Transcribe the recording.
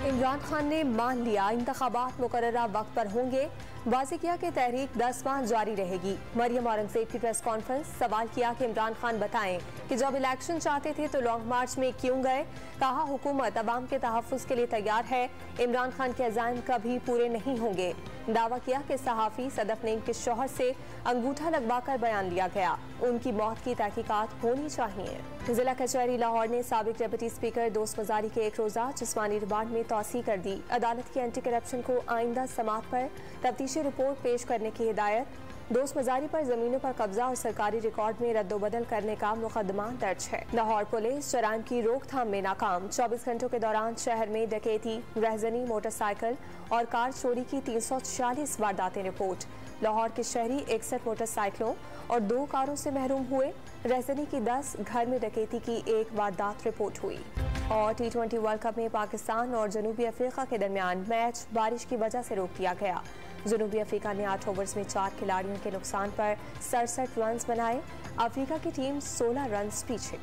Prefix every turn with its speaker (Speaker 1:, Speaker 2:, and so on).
Speaker 1: इमरान खान ने मान लिया इंतखाबात मुकर्ररा वक्त पर होंगे, वाज़ेह किया कि तहरीक 10 माह जारी रहेगी। मरियम औरंगजेब की प्रेस कॉन्फ्रेंस, सवाल किया कि इमरान खान बताएं कि जब इलेक्शन चाहते थे तो लॉन्ग मार्च में क्यों गए। कहा हुकूमत अवाम के तहफ़्फ़ुज़ के लिए तैयार है, इमरान खान के अज़ाइम कभी पूरे नहीं होंगे। दावा किया कि सहाफ़ी सदफ नईम के शौहर से अंगूठा लगवाकर बयान लिया गया, उनकी मौत की तहकीकात होनी चाहिए। जिला कचहरी लाहौर ने साबिक डिप्टी स्पीकर दोस्त मजारी के एक रोज़ा जिस्मानी रिमांड में तौसी कर दी। अदालत की एंटी करप्शन को आइंदा समात पर तफ्तीशी रिपोर्ट पेश करने की हिदायत। दोस्त मजारी पर जमीनों पर कब्जा और सरकारी रिकॉर्ड में रद्दोबदल करने का मुकदमा दर्ज है। लाहौर पुलिस जराइम की रोकथाम में नाकाम। 24 घंटों के दौरान शहर में डकैती, रहजनी, मोटरसाइकिल और कार चोरी की 340 वारदातें रिपोर्ट। लाहौर के शहरी 61 मोटरसाइकिलों और 2 कारों से महरूम हुए। रहजनी की 10, घर में डकैती की 1 वारदात रिपोर्ट हुई। और T20 वर्ल्ड कप में पाकिस्तान और जनूबी अफ्रीका के दरमियान मैच बारिश की वजह से रोक दिया गया। जनूबी अफ्रीका ने 8 ओवर्स में 4 खिलाड़ियों के नुकसान पर 67 रन बनाए। अफ्रीका की टीम 16 रन पीछे।